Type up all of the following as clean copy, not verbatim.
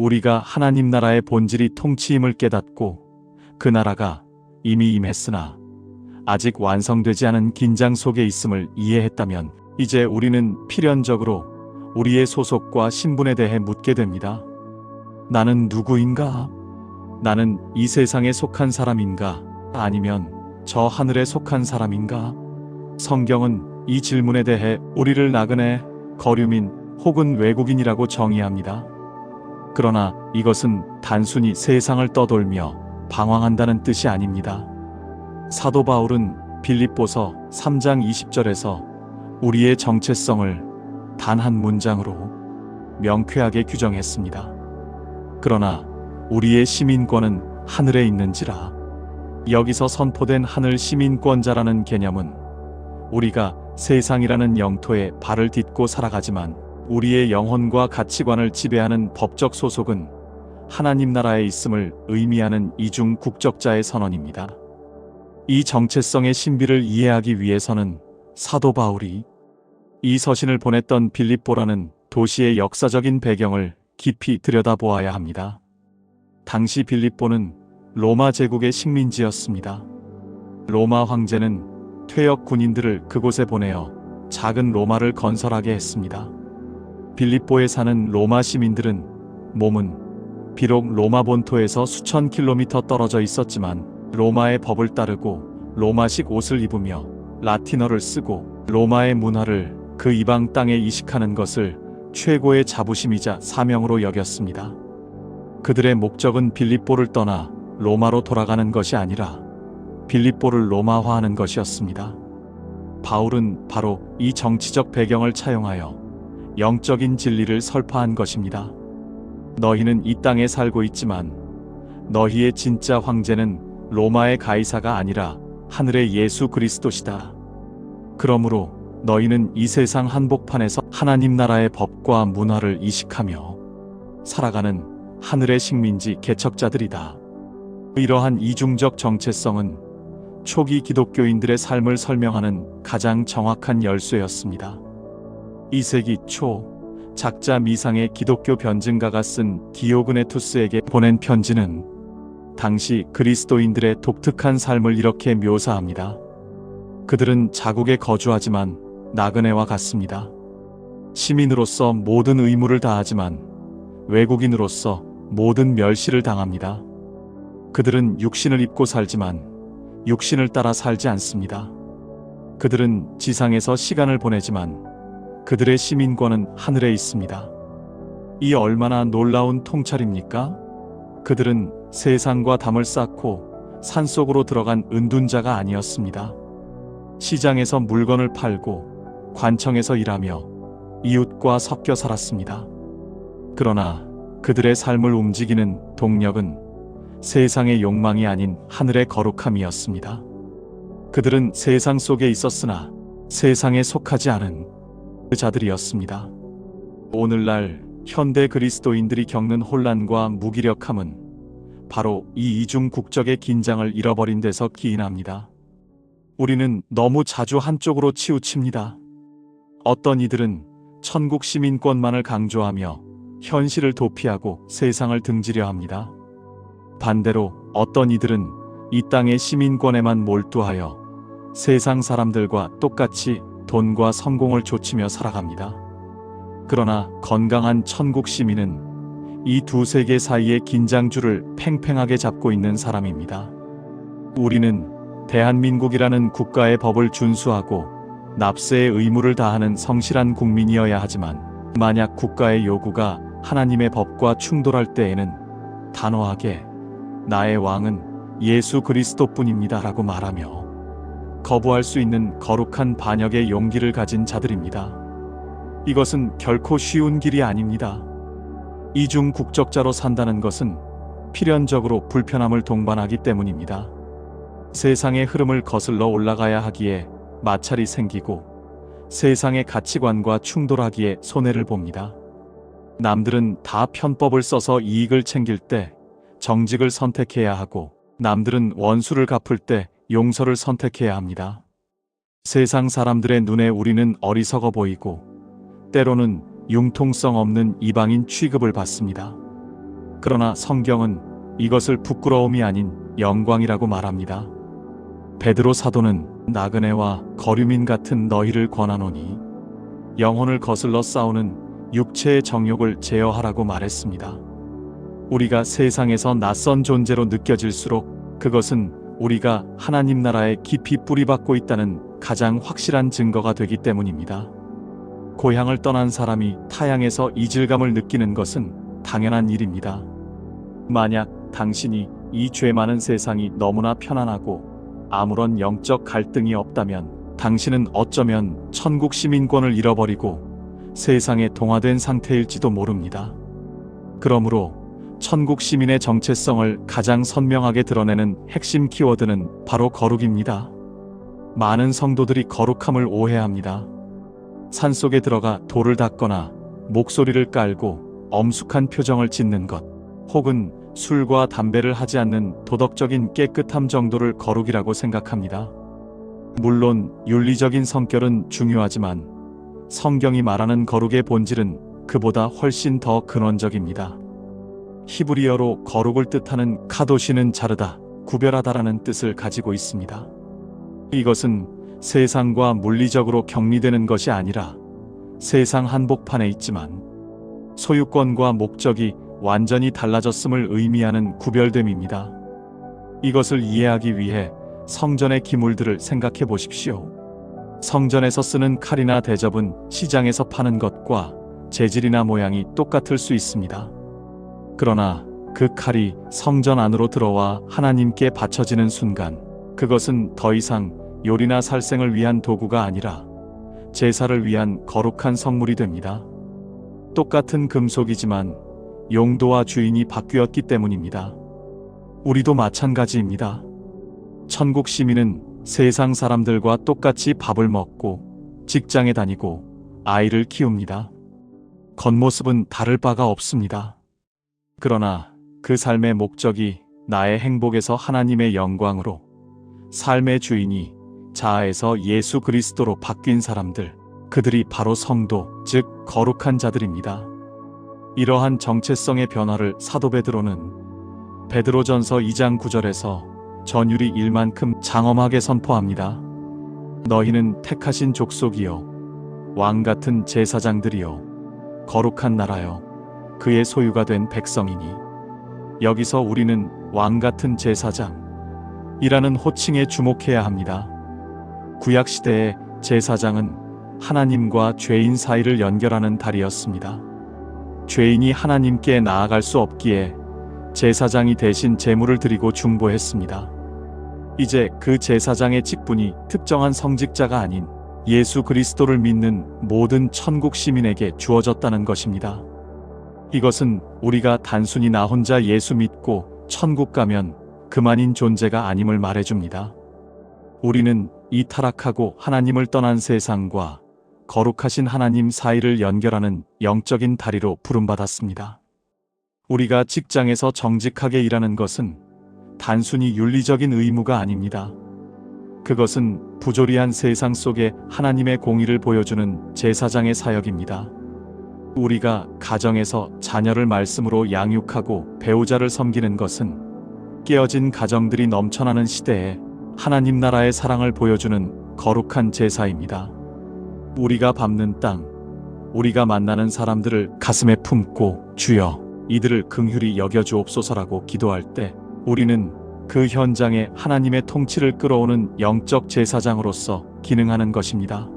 우리가 하나님 나라의 본질이 통치임을 깨닫고 그 나라가 이미 임했으나 아직 완성되지 않은 긴장 속에 있음을 이해했다면 이제 우리는 필연적으로 우리의 소속과 신분에 대해 묻게 됩니다. 나는 누구인가? 나는 이 세상에 속한 사람인가? 아니면 저 하늘에 속한 사람인가? 성경은 이 질문에 대해 우리를 나그네, 거류민 혹은 외국인이라고 정의합니다. 그러나 이것은 단순히 세상을 떠돌며 방황한다는 뜻이 아닙니다. 사도 바울은 빌립보서 3장 20절에서 우리의 정체성을 단 한 문장으로 명쾌하게 규정했습니다. 그러나 우리의 시민권은 하늘에 있는지라. 여기서 선포된 하늘 시민권자라는 개념은 우리가 세상이라는 영토에 발을 딛고 살아가지만 우리의 영혼과 가치관을 지배하는 법적 소속은 하나님 나라에 있음을 의미하는 이중 국적자의 선언입니다. 이 정체성의 신비를 이해하기 위해서는 사도 바울이 이 서신을 보냈던 빌립보라는 도시의 역사적인 배경을 깊이 들여다보아야 합니다. 당시 빌립보는 로마 제국의 식민지였습니다. 로마 황제는 퇴역 군인들을 그곳에 보내어 작은 로마를 건설하게 했습니다. 빌립보에 사는 로마 시민들은 몸은 비록 로마 본토에서 수천 킬로미터 떨어져 있었지만 로마의 법을 따르고 로마식 옷을 입으며 라틴어를 쓰고 로마의 문화를 그 이방 땅에 이식하는 것을 최고의 자부심이자 사명으로 여겼습니다. 그들의 목적은 빌립보를 떠나 로마로 돌아가는 것이 아니라 빌립보를 로마화하는 것이었습니다. 바울은 바로 이 정치적 배경을 차용하여 영적인 진리를 설파한 것입니다. 너희는 이 땅에 살고 있지만 너희의 진짜 황제는 로마의 가이사가 아니라 하늘의 예수 그리스도시다. 그러므로 너희는 이 세상 한복판에서 하나님 나라의 법과 문화를 이식하며 살아가는 하늘의 식민지 개척자들이다. 이러한 이중적 정체성은 초기 기독교인들의 삶을 설명하는 가장 정확한 열쇠였습니다. 2세기 초 작자 미상의 기독교 변증가가 쓴 디오그네투스에게 보낸 편지는 당시 그리스도인들의 독특한 삶을 이렇게 묘사합니다. 그들은 자국에 거주하지만 나그네와 같습니다. 시민으로서 모든 의무를 다하지만 외국인으로서 모든 멸시를 당합니다. 그들은 육신을 입고 살지만 육신을 따라 살지 않습니다. 그들은 지상에서 시간을 보내지만 그들의 시민권은 하늘에 있습니다. 이 얼마나 놀라운 통찰입니까? 그들은 세상과 담을 쌓고 산속으로 들어간 은둔자가 아니었습니다. 시장에서 물건을 팔고 관청에서 일하며 이웃과 섞여 살았습니다. 그러나 그들의 삶을 움직이는 동력은 세상의 욕망이 아닌 하늘의 거룩함이었습니다. 그들은 세상 속에 있었으나 세상에 속하지 않은 자들이었습니다. 오늘날 현대 그리스도인들이 겪는 혼란과 무기력함은 바로 이 이중 국적의 긴장을 잃어버린 데서 기인합니다. 우리는 너무 자주 한쪽으로 치우칩니다. 어떤 이들은 천국 시민권만을 강조하며 현실을 도피하고 세상을 등지려 합니다. 반대로 어떤 이들은 이 땅의 시민권에만 몰두하여 세상 사람들과 똑같이 돈과 성공을 좇으며 살아갑니다. 그러나 건강한 천국 시민은 이 두 세계 사이의 긴장줄을 팽팽하게 잡고 있는 사람입니다. 우리는 대한민국이라는 국가의 법을 준수하고 납세의 의무를 다하는 성실한 국민이어야 하지만 만약 국가의 요구가 하나님의 법과 충돌할 때에는 단호하게 나의 왕은 예수 그리스도뿐입니다 라고 말하며 거부할 수 있는 거룩한 반역의 용기를 가진 자들입니다. 이것은 결코 쉬운 길이 아닙니다. 이중 국적자로 산다는 것은 필연적으로 불편함을 동반하기 때문입니다. 세상의 흐름을 거슬러 올라가야 하기에 마찰이 생기고 세상의 가치관과 충돌하기에 손해를 봅니다. 남들은 다 편법을 써서 이익을 챙길 때 정직을 선택해야 하고 남들은 원수를 갚을 때 용서를 선택해야 합니다. 세상 사람들의 눈에 우리는 어리석어 보이고 때로는 융통성 없는 이방인 취급을 받습니다. 그러나 성경은 이것을 부끄러움이 아닌 영광이라고 말합니다. 베드로 사도는 나그네와 거류민 같은 너희를 권하노니 영혼을 거슬러 싸우는 육체의 정욕을 제어하라고 말했습니다. 우리가 세상에서 낯선 존재로 느껴질수록 그것은 우리가 하나님 나라에 깊이 뿌리박고 있다는 가장 확실한 증거가 되기 때문입니다. 고향을 떠난 사람이 타향에서 이질감을 느끼는 것은 당연한 일입니다. 만약 당신이 이 죄 많은 세상이 너무나 편안하고 아무런 영적 갈등이 없다면 당신은 어쩌면 천국 시민권을 잃어버리고 세상에 동화된 상태일지도 모릅니다. 그러므로 천국 시민의 정체성을 가장 선명하게 드러내는 핵심 키워드는 바로 거룩입니다. 많은 성도들이 거룩함을 오해합니다. 산속에 들어가 돌을 닦거나 목소리를 깔고 엄숙한 표정을 짓는 것, 혹은 술과 담배를 하지 않는 도덕적인 깨끗함 정도를 거룩이라고 생각합니다. 물론 윤리적인 성결은 중요하지만 성경이 말하는 거룩의 본질은 그보다 훨씬 더 근원적입니다. 히브리어로 거룩을 뜻하는 카도시는 자르다, 구별하다라는 뜻을 가지고 있습니다. 이것은 세상과 물리적으로 격리되는 것이 아니라 세상 한복판에 있지만 소유권과 목적이 완전히 달라졌음을 의미하는 구별됨입니다. 이것을 이해하기 위해 성전의 기물들을 생각해 보십시오. 성전에서 쓰는 칼이나 대접은 시장에서 파는 것과 재질이나 모양이 똑같을 수 있습니다. 그러나 그 칼이 성전 안으로 들어와 하나님께 바쳐지는 순간 그것은 더 이상 요리나 살생을 위한 도구가 아니라 제사를 위한 거룩한 성물이 됩니다. 똑같은 금속이지만 용도와 주인이 바뀌었기 때문입니다. 우리도 마찬가지입니다. 천국 시민은 세상 사람들과 똑같이 밥을 먹고 직장에 다니고 아이를 키웁니다. 겉모습은 다를 바가 없습니다. 그러나 그 삶의 목적이 나의 행복에서 하나님의 영광으로, 삶의 주인이 자아에서 예수 그리스도로 바뀐 사람들, 그들이 바로 성도, 즉 거룩한 자들입니다. 이러한 정체성의 변화를 사도 베드로는 베드로전서 2장 9절에서 전율이 일만큼 장엄하게 선포합니다. 너희는 택하신 족속이요 왕같은 제사장들이요 거룩한 나라요 그의 소유가 된 백성이니. 여기서 우리는 왕같은 제사장이라는 호칭에 주목해야 합니다. 구약시대의 제사장은 하나님과 죄인 사이를 연결하는 다리였습니다. 죄인이 하나님께 나아갈 수 없기에 제사장이 대신 제물을 드리고 중보했습니다. 이제 그 제사장의 직분이 특정한 성직자가 아닌 예수 그리스도를 믿는 모든 천국 시민에게 주어졌다는 것입니다. 이것은 우리가 단순히 나 혼자 예수 믿고 천국 가면 그만인 존재가 아님을 말해줍니다. 우리는 이 타락하고 하나님을 떠난 세상과 거룩하신 하나님 사이를 연결하는 영적인 다리로 부름받았습니다. 우리가 직장에서 정직하게 일하는 것은 단순히 윤리적인 의무가 아닙니다. 그것은 부조리한 세상 속에 하나님의 공의를 보여주는 제사장의 사역입니다. 우리가 가정에서 자녀를 말씀으로 양육하고 배우자를 섬기는 것은 깨어진 가정들이 넘쳐나는 시대에 하나님 나라의 사랑을 보여주는 거룩한 제사입니다. 우리가 밟는 땅, 우리가 만나는 사람들을 가슴에 품고 주여 이들을 긍휼히 여겨주옵소서라고 기도할 때 우리는 그 현장에 하나님의 통치를 끌어오는 영적 제사장으로서 기능하는 것입니다.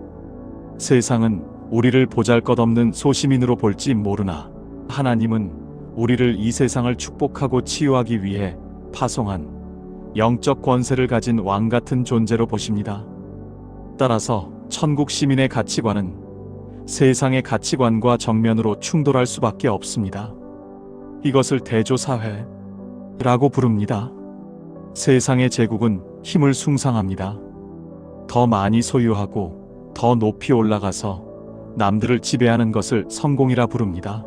세상은 우리를 보잘것없는 소시민으로 볼지 모르나 하나님은 우리를 이 세상을 축복하고 치유하기 위해 파송한 영적 권세를 가진 왕같은 존재로 보십니다. 따라서 천국 시민의 가치관은 세상의 가치관과 정면으로 충돌할 수밖에 없습니다. 이것을 대조사회라고 부릅니다. 세상의 제국은 힘을 숭상합니다. 더 많이 소유하고 더 높이 올라가서 남들을 지배하는 것을 성공이라 부릅니다.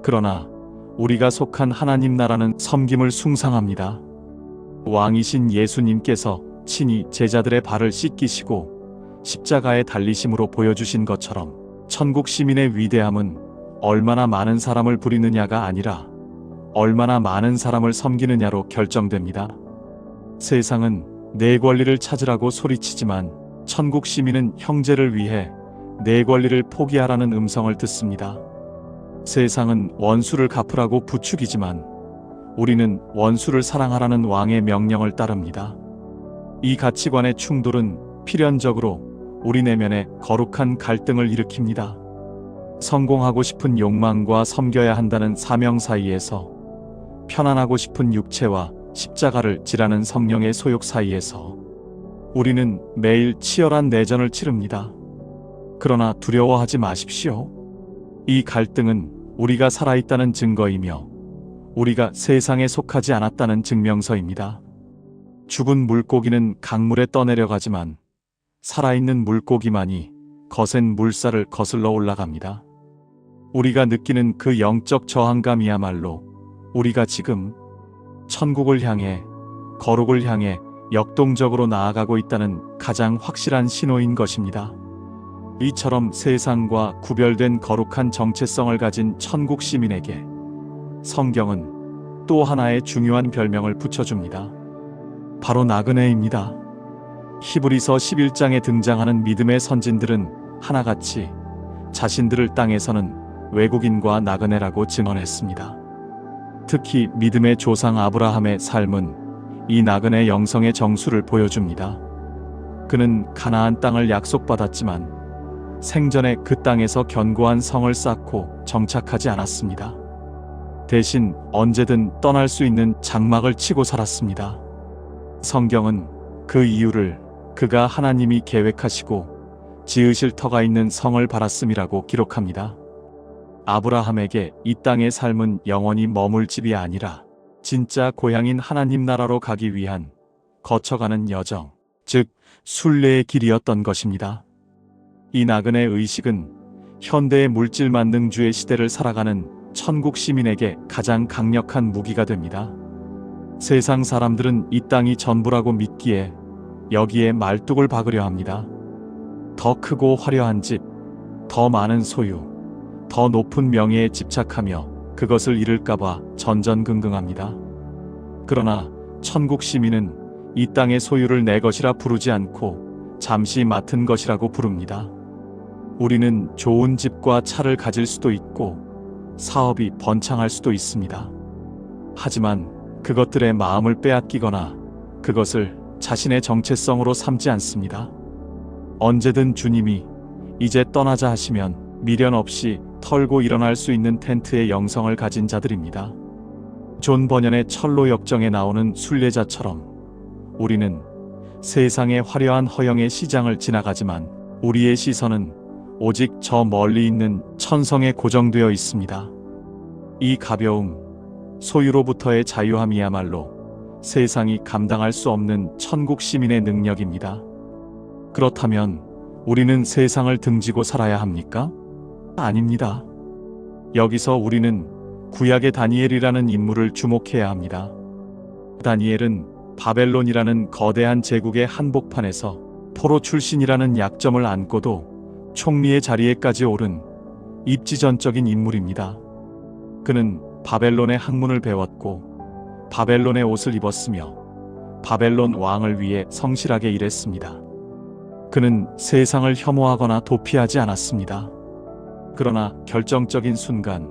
그러나 우리가 속한 하나님 나라는 섬김을 숭상합니다. 왕이신 예수님께서 친히 제자들의 발을 씻기시고 십자가에 달리심으로 보여주신 것처럼 천국 시민의 위대함은 얼마나 많은 사람을 부리느냐가 아니라 얼마나 많은 사람을 섬기느냐로 결정됩니다. 세상은 내 권리를 찾으라고 소리치지만 천국 시민은 형제를 위해 내 권리를 포기하라는 음성을 듣습니다. 세상은 원수를 갚으라고 부추기지만 우리는 원수를 사랑하라는 왕의 명령을 따릅니다. 이 가치관의 충돌은 필연적으로 우리 내면에 거룩한 갈등을 일으킵니다. 성공하고 싶은 욕망과 섬겨야 한다는 사명 사이에서, 편안하고 싶은 육체와 십자가를 지라는 성령의 소욕 사이에서 우리는 매일 치열한 내전을 치릅니다. 그러나 두려워하지 마십시오. 이 갈등은 우리가 살아있다는 증거이며 우리가 세상에 속하지 않았다는 증명서입니다. 죽은 물고기는 강물에 떠내려가지만 살아있는 물고기만이 거센 물살을 거슬러 올라갑니다. 우리가 느끼는 그 영적 저항감이야말로 우리가 지금 천국을 향해, 거룩을 향해 역동적으로 나아가고 있다는 가장 확실한 신호인 것입니다. 이처럼 세상과 구별된 거룩한 정체성을 가진 천국 시민에게 성경은 또 하나의 중요한 별명을 붙여줍니다. 바로 나그네입니다. 히브리서 11장에 등장하는 믿음의 선진들은 하나같이 자신들을 땅에서는 외국인과 나그네라고 증언했습니다. 특히 믿음의 조상 아브라함의 삶은 이 나그네 영성의 정수를 보여줍니다. 그는 가나안 땅을 약속받았지만 생전에 그 땅에서 견고한 성을 쌓고 정착하지 않았습니다. 대신 언제든 떠날 수 있는 장막을 치고 살았습니다. 성경은 그 이유를 그가 하나님이 계획하시고 지으실 터가 있는 성을 바랐음이라고 기록합니다. 아브라함에게 이 땅의 삶은 영원히 머물 집이 아니라 진짜 고향인 하나님 나라로 가기 위한 거쳐가는 여정, 즉 순례의 길이었던 것입니다. 이 나그네 의식은 현대의 물질 만능주의 시대를 살아가는 천국 시민에게 가장 강력한 무기가 됩니다. 세상 사람들은 이 땅이 전부라고 믿기에 여기에 말뚝을 박으려 합니다. 더 크고 화려한 집, 더 많은 소유, 더 높은 명예에 집착하며 그것을 잃을까봐 전전긍긍합니다. 그러나 천국 시민은 이 땅의 소유를 내 것이라 부르지 않고 잠시 맡은 것이라고 부릅니다. 우리는 좋은 집과 차를 가질 수도 있고 사업이 번창할 수도 있습니다. 하지만 그것들의 마음을 빼앗기거나 그것을 자신의 정체성으로 삼지 않습니다. 언제든 주님이 이제 떠나자 하시면 미련 없이 털고 일어날 수 있는 텐트의 영성을 가진 자들입니다. 존 버년의 철로 역정에 나오는 순례자처럼 우리는 세상의 화려한 허영의 시장을 지나가지만 우리의 시선은 오직 저 멀리 있는 천성에 고정되어 있습니다. 이 가벼움, 소유로부터의 자유함이야말로 세상이 감당할 수 없는 천국 시민의 능력입니다. 그렇다면 우리는 세상을 등지고 살아야 합니까? 아닙니다. 여기서 우리는 구약의 다니엘이라는 인물을 주목해야 합니다. 다니엘은 바벨론이라는 거대한 제국의 한복판에서 포로 출신이라는 약점을 안고도 총리의 자리에까지 오른 입지전적인 인물입니다. 그는 바벨론의 학문을 배웠고 바벨론의 옷을 입었으며 바벨론 왕을 위해 성실하게 일했습니다. 그는 세상을 혐오하거나 도피하지 않았습니다. 그러나 결정적인 순간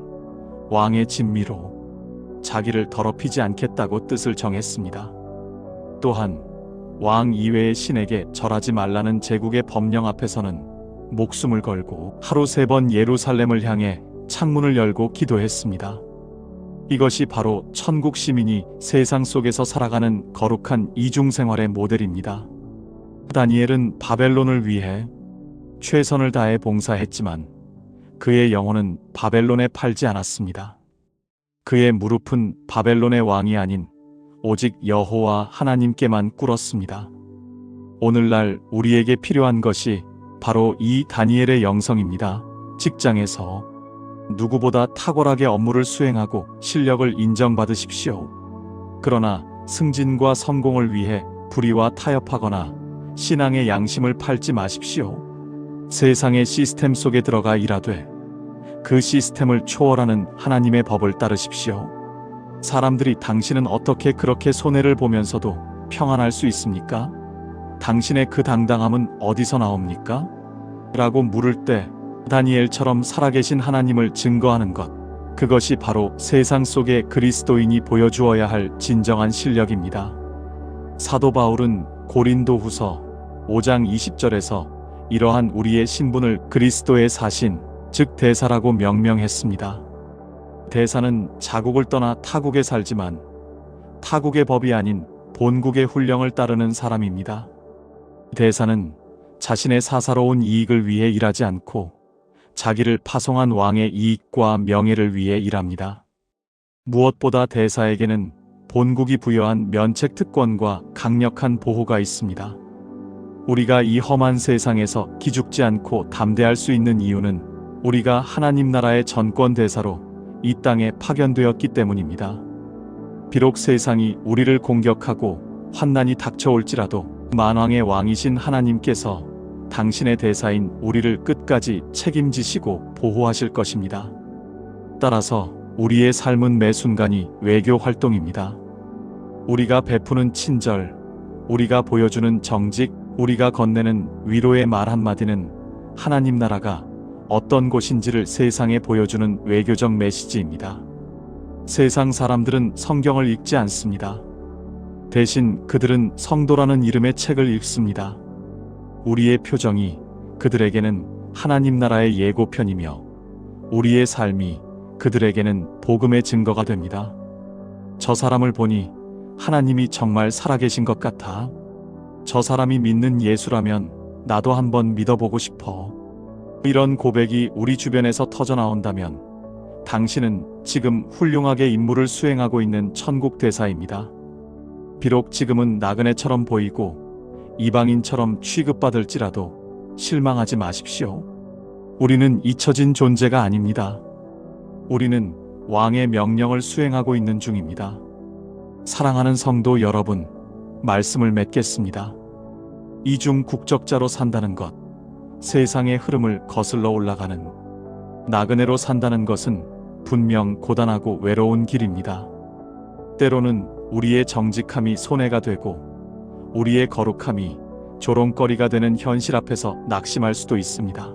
왕의 진미로 자기를 더럽히지 않겠다고 뜻을 정했습니다. 또한 왕 이외의 신에게 절하지 말라는 제국의 법령 앞에서는 목숨을 걸고 하루 3번 예루살렘을 향해 창문을 열고 기도했습니다. 이것이 바로 천국 시민이 세상 속에서 살아가는 거룩한 이중생활의 모델입니다. 다니엘은 바벨론을 위해 최선을 다해 봉사했지만 그의 영혼은 바벨론에 팔지 않았습니다. 그의 무릎은 바벨론의 왕이 아닌 오직 여호와 하나님께만 꿇었습니다. 오늘날 우리에게 필요한 것이 바로 이 다니엘의 영성입니다. 직장에서 누구보다 탁월하게 업무를 수행하고 실력을 인정받으십시오. 그러나 승진과 성공을 위해 불의와 타협하거나 신앙의 양심을 팔지 마십시오. 세상의 시스템 속에 들어가 일하되 그 시스템을 초월하는 하나님의 법을 따르십시오. 사람들이 당신은 어떻게 그렇게 손해를 보면서도 평안할 수 있습니까? 당신의 그 당당함은 어디서 나옵니까? 라고 물을 때 다니엘처럼 살아계신 하나님을 증거하는 것, 그것이 바로 세상 속의 그리스도인이 보여주어야 할 진정한 실력입니다. 사도 바울은 고린도후서 5장 20절에서 이러한 우리의 신분을 그리스도의 사신, 즉 대사라고 명명했습니다. 대사는 자국을 떠나 타국에 살지만 타국의 법이 아닌 본국의 훈령을 따르는 사람입니다. 대사는 자신의 사사로운 이익을 위해 일하지 않고 자기를 파송한 왕의 이익과 명예를 위해 일합니다. 무엇보다 대사에게는 본국이 부여한 면책 특권과 강력한 보호가 있습니다. 우리가 이 험한 세상에서 기죽지 않고 담대할 수 있는 이유는 우리가 하나님 나라의 전권 대사로 이 땅에 파견되었기 때문입니다. 비록 세상이 우리를 공격하고 환난이 닥쳐올지라도 만왕의 왕이신 하나님께서 당신의 대사인 우리를 끝까지 책임지시고 보호하실 것입니다. 따라서 우리의 삶은 매 순간이 외교 활동입니다. 우리가 베푸는 친절, 우리가 보여주는 정직, 우리가 건네는 위로의 말 한마디는 하나님 나라가 어떤 곳인지를 세상에 보여주는 외교적 메시지입니다. 세상 사람들은 성경을 읽지 않습니다. 대신 그들은 성도라는 이름의 책을 읽습니다. 우리의 표정이 그들에게는 하나님 나라의 예고편이며 우리의 삶이 그들에게는 복음의 증거가 됩니다. 저 사람을 보니 하나님이 정말 살아계신 것 같아. 저 사람이 믿는 예수라면 나도 한번 믿어보고 싶어. 이런 고백이 우리 주변에서 터져나온다면 당신은 지금 훌륭하게 임무를 수행하고 있는 천국 대사입니다. 비록 지금은 나그네처럼 보이고 이방인처럼 취급받을지라도 실망하지 마십시오. 우리는 잊혀진 존재가 아닙니다. 우리는 왕의 명령을 수행하고 있는 중입니다. 사랑하는 성도 여러분, 말씀을 맺겠습니다. 이중 국적자로 산다는 것, 세상의 흐름을 거슬러 올라가는 나그네로 산다는 것은 분명 고단하고 외로운 길입니다. 때로는 우리의 정직함이 손해가 되고 우리의 거룩함이 조롱거리가 되는 현실 앞에서 낙심할 수도 있습니다.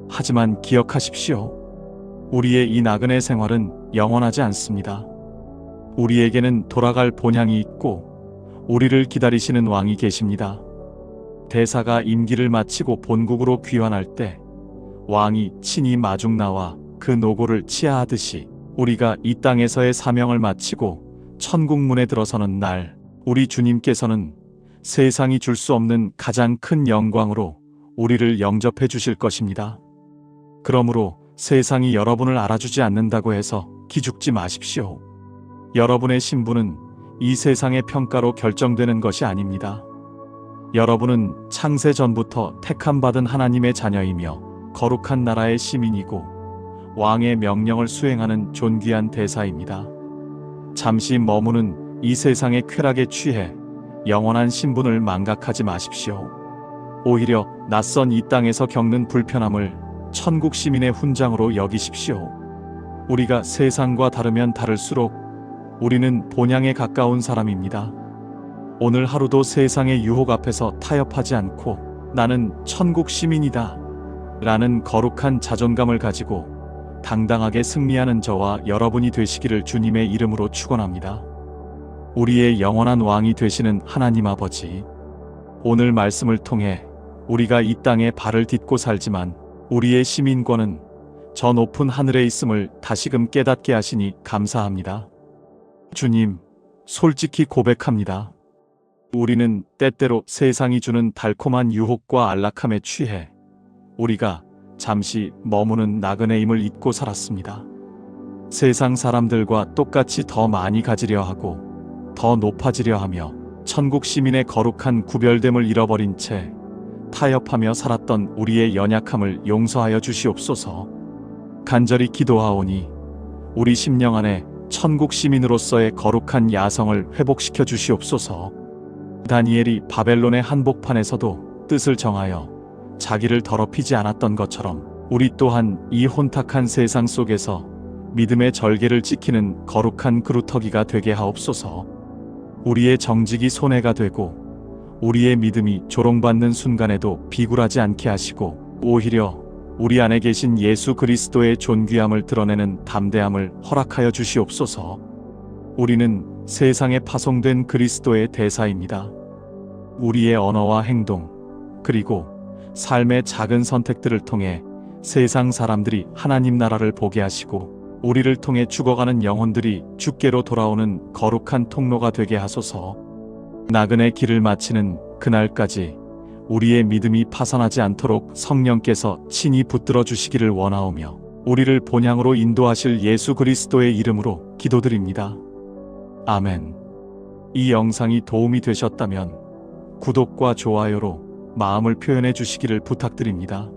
하지만 기억하십시오. 우리의 이 나그네 생활은 영원하지 않습니다. 우리에게는 돌아갈 본향이 있고 우리를 기다리시는 왕이 계십니다. 대사가 임기를 마치고 본국으로 귀환할 때 왕이 친히 마중 나와 그 노고를 치하하듯이 우리가 이 땅에서의 사명을 마치고 천국문에 들어서는 날 우리 주님께서는 세상이 줄 수 없는 가장 큰 영광으로 우리를 영접해 주실 것입니다. 그러므로 세상이 여러분을 알아주지 않는다고 해서 기죽지 마십시오. 여러분의 신분은 이 세상의 평가로 결정되는 것이 아닙니다. 여러분은 창세 전부터 택함받은 하나님의 자녀이며 거룩한 나라의 시민이고 왕의 명령을 수행하는 존귀한 대사입니다. 잠시 머무는 이 세상의 쾌락에 취해 영원한 신분을 망각하지 마십시오. 오히려 낯선 이 땅에서 겪는 불편함을 천국 시민의 훈장으로 여기십시오. 우리가 세상과 다르면 다를수록 우리는 본향에 가까운 사람입니다. 오늘 하루도 세상의 유혹 앞에서 타협하지 않고 나는 천국 시민이다 라는 거룩한 자존감을 가지고 당당하게 승리하는 저와 여러분이 되시기를 주님의 이름으로 축원합니다. 우리의 영원한 왕이 되시는 하나님 아버지, 오늘 말씀을 통해 우리가 이 땅에 발을 딛고 살지만 우리의 시민권은 저 높은 하늘에 있음을 다시금 깨닫게 하시니 감사합니다. 주님, 솔직히 고백합니다. 우리는 때때로 세상이 주는 달콤한 유혹과 안락함에 취해 우리가 잠시 머무는 나그네임을 잊고 살았습니다. 세상 사람들과 똑같이 더 많이 가지려 하고 더 높아지려 하며 천국 시민의 거룩한 구별됨을 잃어버린 채 타협하며 살았던 우리의 연약함을 용서하여 주시옵소서. 간절히 기도하오니 우리 심령 안에 천국 시민으로서의 거룩한 야성을 회복시켜 주시옵소서. 다니엘이 바벨론의 한복판에서도 뜻을 정하여 자기를 더럽히지 않았던 것처럼 우리 또한 이 혼탁한 세상 속에서 믿음의 절개를 지키는 거룩한 그루터기가 되게 하옵소서. 우리의 정직이 손해가 되고 우리의 믿음이 조롱받는 순간에도 비굴하지 않게 하시고 오히려 우리 안에 계신 예수 그리스도의 존귀함을 드러내는 담대함을 허락하여 주시옵소서. 우리는 세상에 파송된 그리스도의 대사입니다. 우리의 언어와 행동, 그리고 삶의 작은 선택들을 통해 세상 사람들이 하나님 나라를 보게 하시고 우리를 통해 죽어가는 영혼들이 주께로 돌아오는 거룩한 통로가 되게 하소서. 나그네 길을 마치는 그날까지 우리의 믿음이 파산하지 않도록 성령께서 친히 붙들어 주시기를 원하오며 우리를 본향으로 인도하실 예수 그리스도의 이름으로 기도드립니다. 아멘. 이 영상이 도움이 되셨다면 구독과 좋아요로 마음을 표현해 주시기를 부탁드립니다.